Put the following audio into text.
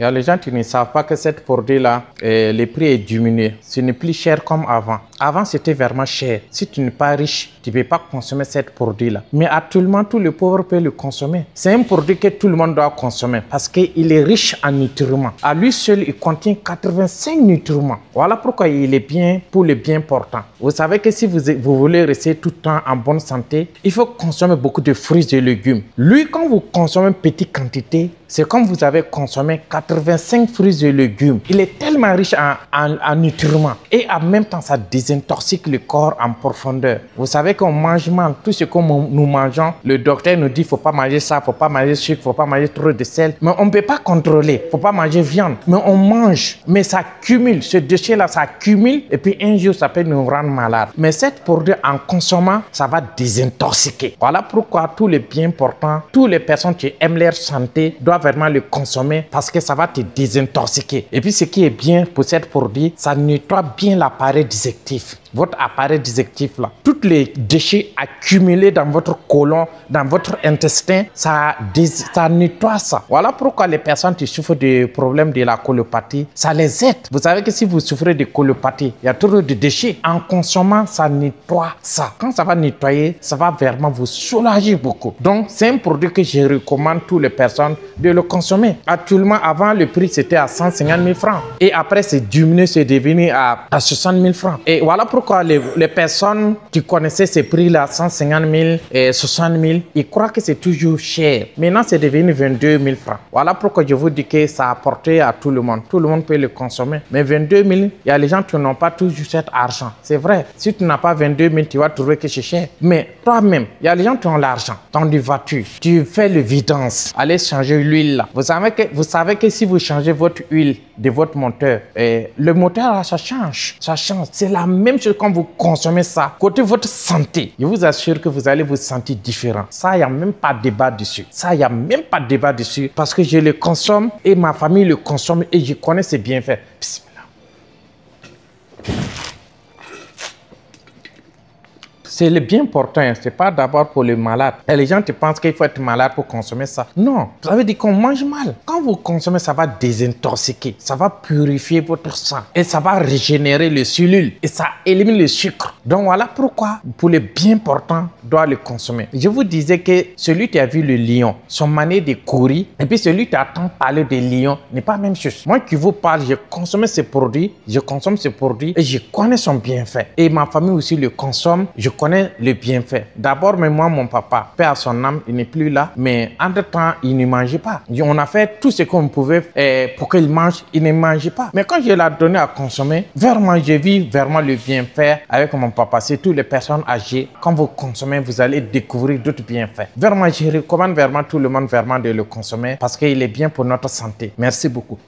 Il y a les gens qui ne savent pas que cette produit-là, le prix est diminué. Ce n'est plus cher comme avant. Avant, c'était vraiment cher. Si tu n'es pas riche, tu ne peux pas consommer cette produit-là. Mais actuellement, tous les pauvres peuvent le consommer. C'est un produit que tout le monde doit consommer parce qu'il est riche en nutriments. À lui seul, il contient 85 nutriments. Voilà pourquoi il est bien pour le bien portant. Vous savez que si vous voulez rester tout le temps en bonne santé, il faut consommer beaucoup de fruits et légumes. Lui, quand vous consommez une petite quantité, c'est comme vous avez consommé 85 fruits et légumes. Il est tellement riche en nutriments et en même temps, ça désintoxique le corps en profondeur. Vous savez qu'on mange mal. Tout ce que nous mangeons, le docteur nous dit qu'il ne faut pas manger ça, il ne faut pas manger sucre, il ne faut pas manger trop de sel. Mais on ne peut pas contrôler. Il ne faut pas manger viande. Mais on mange. Mais ça cumule. Ce déchet-là, ça cumule. Et puis un jour, ça peut nous rendre malades. Mais cette produit, en consommant, ça va désintoxiquer. Voilà pourquoi tous les bien portants, toutes les personnes qui aiment leur santé doivent vraiment le consommer parce que ça va te désintoxiquer. Et puis ce qui est bien pour cette produit, ça nettoie bien l'appareil digestif. Votre appareil digestif là, tous les déchets accumulés dans votre côlon, dans votre intestin, ça nettoie ça. Voilà pourquoi les personnes qui souffrent des problèmes de la colopathie, ça les aide. Vous savez que si vous souffrez de colopathie, il y a toujours de déchets. En consommant, ça nettoie ça. Quand ça va nettoyer, ça va vraiment vous soulager beaucoup. Donc, c'est un produit que je recommande à toutes les personnes de le consommer. Actuellement, avant, le prix c'était à 150 000 francs. Et après, c'est diminué, c'est devenu à 60 000 francs. Et voilà pourquoi les personnes qui connaissaient ces prix-là, 150 000 et 60 000, ils croient que c'est toujours cher. Maintenant, c'est devenu 22 000 francs. Voilà pourquoi je vous dis que ça a apporté à tout le monde. Tout le monde peut le consommer. Mais 22 000, il y a les gens qui n'ont pas toujours cet argent. C'est vrai. Si tu n'as pas 22 000, tu vas trouver que c'est cher. Mais toi-même, il y a les gens qui ont l'argent. Tu as des voitures. Tu fais le vidange. Allez changer l'huile là. Vous savez que si vous changez votre huile de votre moteur, le moteur là, ça change. Ça change. C'est la même chose quand vous consommez ça. Côté votre santé, je vous assure que vous allez vous sentir différent. Ça, il n'y a même pas de débat dessus. Ça, il n'y a même pas de débat dessus parce que je le consomme et ma famille le consomme et je connais ses bienfaits. C'est le bien portant, ce n'est pas d'abord pour les malades. Et les gens te pensent qu'il faut être malade pour consommer ça. Non, ça veut dire qu'on mange mal. Quand vous consommez, ça va désintoxiquer, ça va purifier votre sang et ça va régénérer les cellules et ça élimine le sucre. Donc voilà pourquoi, pour les bien portants, doit le consommer. Je vous disais que celui qui a vu le lion, son manière de courir, et puis celui qui attend parler de lion n'est pas la même chose. Moi qui vous parle, je consomme ces produits, et je connais son bienfait. Et ma famille aussi le consomme, je connais le bienfait. D'abord, mais moi, mon papa, paix à son âme, il n'est plus là, mais entre-temps, il ne mangeait pas. On a fait tout ce qu'on pouvait pour qu'il mange, il ne mangeait pas. Mais quand je l'ai donné à consommer, vraiment, j'ai vu vraiment le bienfait avec mon papa. C'est toutes les personnes âgées. Quand vous consommez, vous allez découvrir d'autres bienfaits. Vraiment, je recommande vraiment tout le monde vraiment de le consommer parce qu'il est bien pour notre santé. Merci beaucoup.